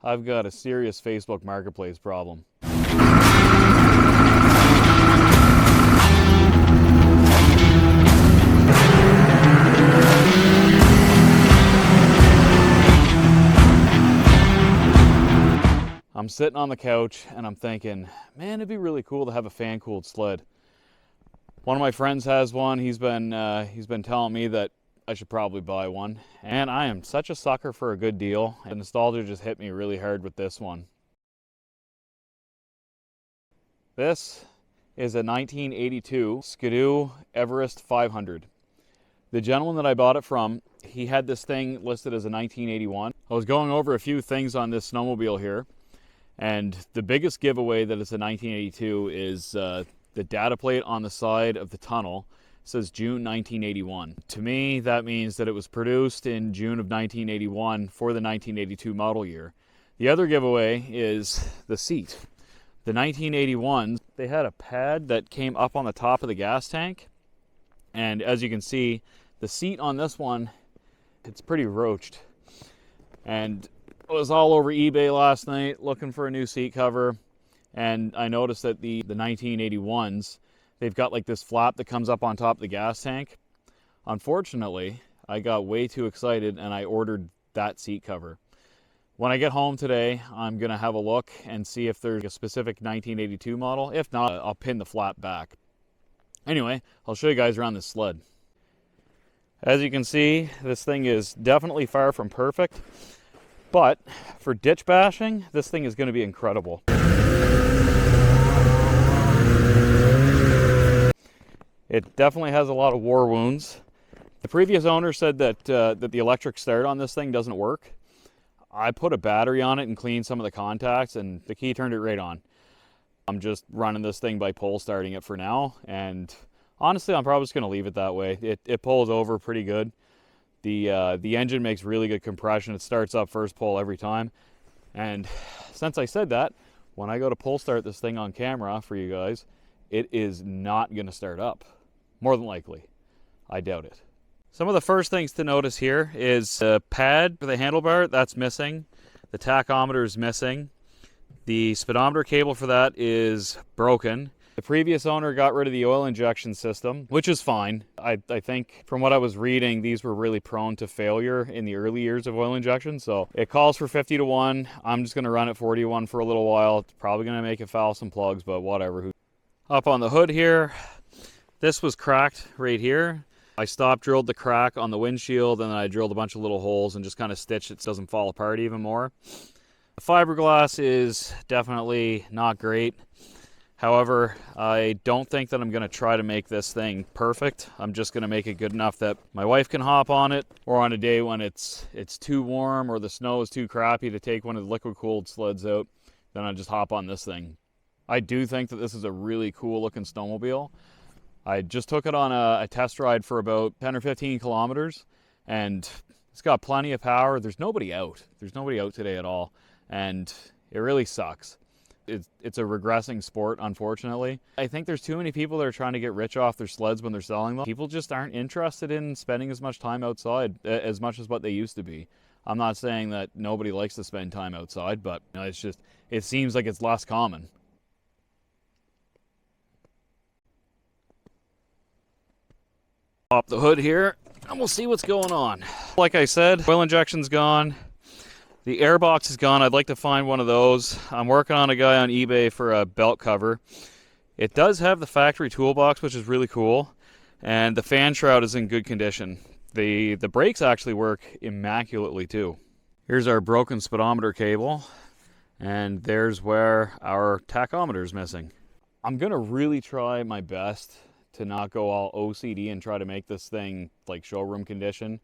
I've got a serious Facebook Marketplace problem. I'm sitting on the couch and I'm thinking, man, it'd be really cool to have a fan-cooled sled. One of my friends has one. He's been telling me that I should probably buy one. And I am such a sucker for a good deal. And nostalgia just hit me really hard with this one. This is a 1982 Ski-Doo Everest 500. The gentleman that I bought it from, he had this thing listed as a 1981. I was going over a few things on this snowmobile here. And the biggest giveaway that it's a 1982 is the data plate on the side of the tunnel says June 1981. To me, that means that it was produced in June of 1981 for the 1982 model year. The other giveaway is the seat. The 1981s, they had a pad that came up on the top of the gas tank. And as you can see, the seat on this one, it's pretty roached. And I was all over eBay last night looking for a new seat cover, and I noticed that the 1981s, they've got like this flap that comes up on top of the gas tank. Unfortunately, I got way too excited and I ordered that seat cover. When I get home today, I'm going to have a look and see if there's a specific 1982 model. If not, I'll pin the flap back. Anyway, I'll show you guys around this sled. As you can see, this thing is definitely far from perfect. But for ditch bashing, this thing is going to be incredible. It definitely has a lot of war wounds. The previous owner said that the electric start on this thing doesn't work. I put a battery on it and cleaned some of the contacts, and the key turned it right on. I'm just running this thing by pole starting it for now, and honestly, I'm probably just going to leave it that way. It pulls over pretty good. The engine makes really good compression. It starts up first pull every time. And since I said that, when I go to pull start this thing on camera for you guys, it is not going to start up. More than likely. I doubt it. Some of the first things to notice here is the pad for the handlebar, that's missing. The tachometer is missing. The speedometer cable for that is broken. The previous owner got rid of the oil injection system, which is fine. I think from what I was reading, these were really prone to failure in the early years of oil injection. So it calls for 50 to 1. I'm just going to run it 40 to 1 for a little while. It's probably going to make it foul some plugs, but whatever. Up on the hood here, this was cracked right here. I stop drilled the crack on the windshield, and then I drilled a bunch of little holes and just kind of stitched it so it doesn't fall apart even more. The fiberglass is definitely not great. However, I don't think that I'm going to try to make this thing perfect. I'm just going to make it good enough that my wife can hop on it, or on a day when it's too warm or the snow is too crappy to take one of the liquid-cooled sleds out, then I just hop on this thing. I do think that this is a really cool-looking snowmobile. I just took it on a test ride for about 10 or 15 kilometers, and it's got plenty of power. There's nobody out. There's nobody out today at all, and it really sucks. It's a regressing sport, unfortunately. I think there's too many people that are trying to get rich off their sleds when they're selling them. People just aren't interested in spending as much time outside as much as what they used to be. I'm not saying that nobody likes to spend time outside, but it's just, it seems like it's less common. Pop the hood here and we'll see what's going on. Like I said, oil injection's gone. The air box is gone. I'd like to find one of those. I'm working on a guy on eBay for a belt cover. It does have the factory toolbox, which is really cool, and the fan shroud is in good condition. The brakes actually work immaculately too. Here's our broken speedometer cable, and there's where our tachometer is missing. I'm gonna really try my best to not go all OCD and try to make this thing like showroom condition.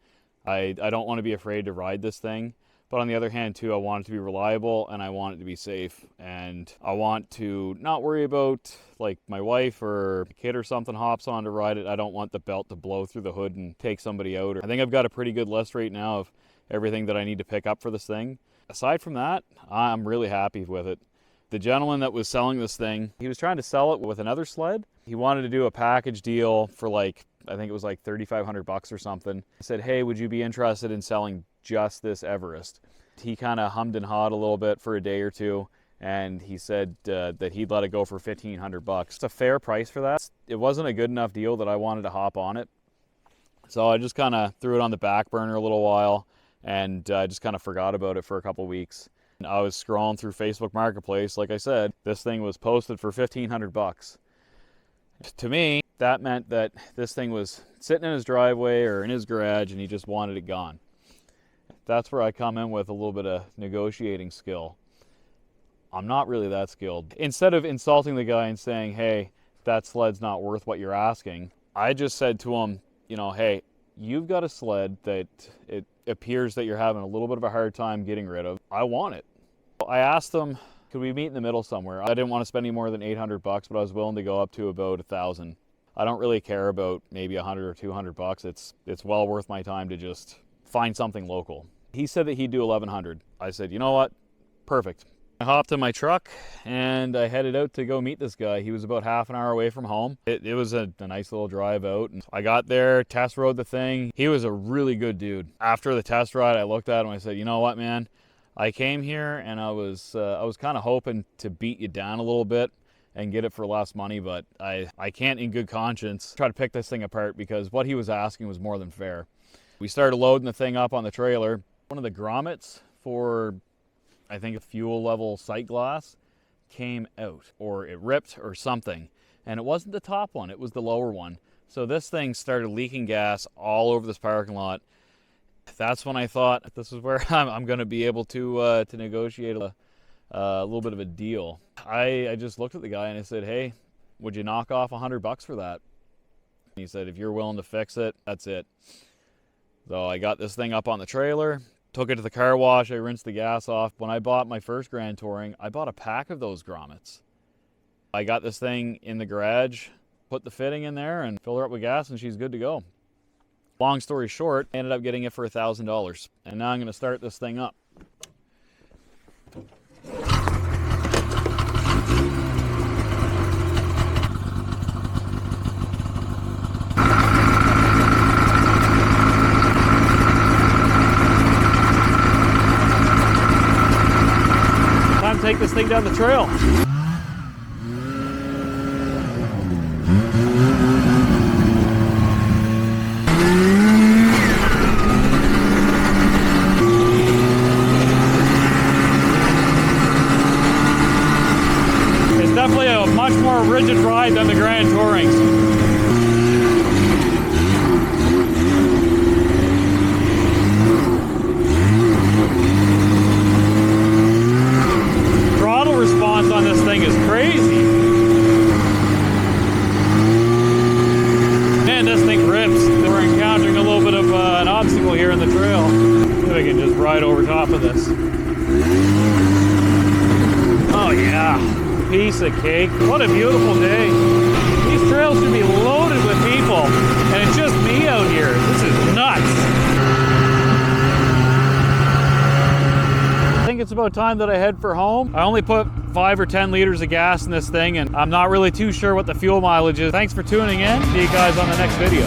I don't want to be afraid to ride this thing. But on the other hand, too, I want it to be reliable and I want it to be safe. And I want to not worry about, like, my wife or a kid or something hops on to ride it. I don't want the belt to blow through the hood and take somebody out. I think I've got a pretty good list right now of everything that I need to pick up for this thing. Aside from that, I'm really happy with it. The gentleman that was selling this thing, he was trying to sell it with another sled. He wanted to do a package deal for like, I think it was like 3,500 bucks or something. I said, hey, would you be interested in selling just this Everest? He kind of hummed and hawed a little bit for a day or two, and he said that he'd let it go for $1,500. It's a fair price for that. It wasn't a good enough deal that I wanted to hop on it. So I just kind of threw it on the back burner a little while, and I just kind of forgot about it for a couple weeks. And I was scrolling through Facebook Marketplace, like I said, this thing was posted for $1,500. To me, that meant that this thing was sitting in his driveway or in his garage and he just wanted it gone. That's where I come in with a little bit of negotiating skill. I'm not really that skilled. Instead of insulting the guy and saying, hey, that sled's not worth what you're asking, I just said to him, you know, hey, you've got a sled that it appears that you're having a little bit of a hard time getting rid of. I want it. I asked him, could we meet in the middle somewhere? I didn't want to spend any more than $800, but I was willing to go up to about $1,000. I don't really care about maybe $100 or $200. It's well worth my time to just find something local. He said that he'd do $1,100. I said, you know what? Perfect. I hopped in my truck and I headed out to go meet this guy. He was about half an hour away from home. It was a nice little drive out. And I got there, test rode the thing. He was a really good dude. After the test ride, I looked at him and I said, you know what, man? I came here and I was kind of hoping to beat you down a little bit and get it for less money, but I can't in good conscience try to pick this thing apart because what he was asking was more than fair. We started loading the thing up on the trailer. One of the grommets for, I think, a fuel level sight glass came out, or it ripped or something. And it wasn't the top one, it was the lower one. So this thing started leaking gas all over this parking lot. That's when I thought, this is where I'm going to be able to negotiate a little bit of a deal. I just looked at the guy and I said, hey, would you knock off $100 for that? And he said, if you're willing to fix it, that's it. So I got this thing up on the trailer, took it to the car wash, I rinsed the gas off. When I bought my first Grand Touring, I bought a pack of those grommets. I got this thing in the garage, put the fitting in there and filled her up with gas and she's good to go. Long story short, I ended up getting it for $1,000. And now I'm going to start this thing up. Time to take this thing down the trail. Definitely a much more rigid ride than the Grand Tourings. Throttle response on this thing is crazy. Man, this thing rips. We're encountering a little bit of an obstacle here in the trail. Maybe I can just ride over top of this. Oh yeah. Piece of cake. What a beautiful day. These trails should be loaded with people, and it's just me out here. This is nuts. I think it's about time that I head for home. I only put 5 or 10 liters of gas in this thing, and I'm not really too sure what the fuel mileage is. Thanks for tuning in. See you guys on the next video.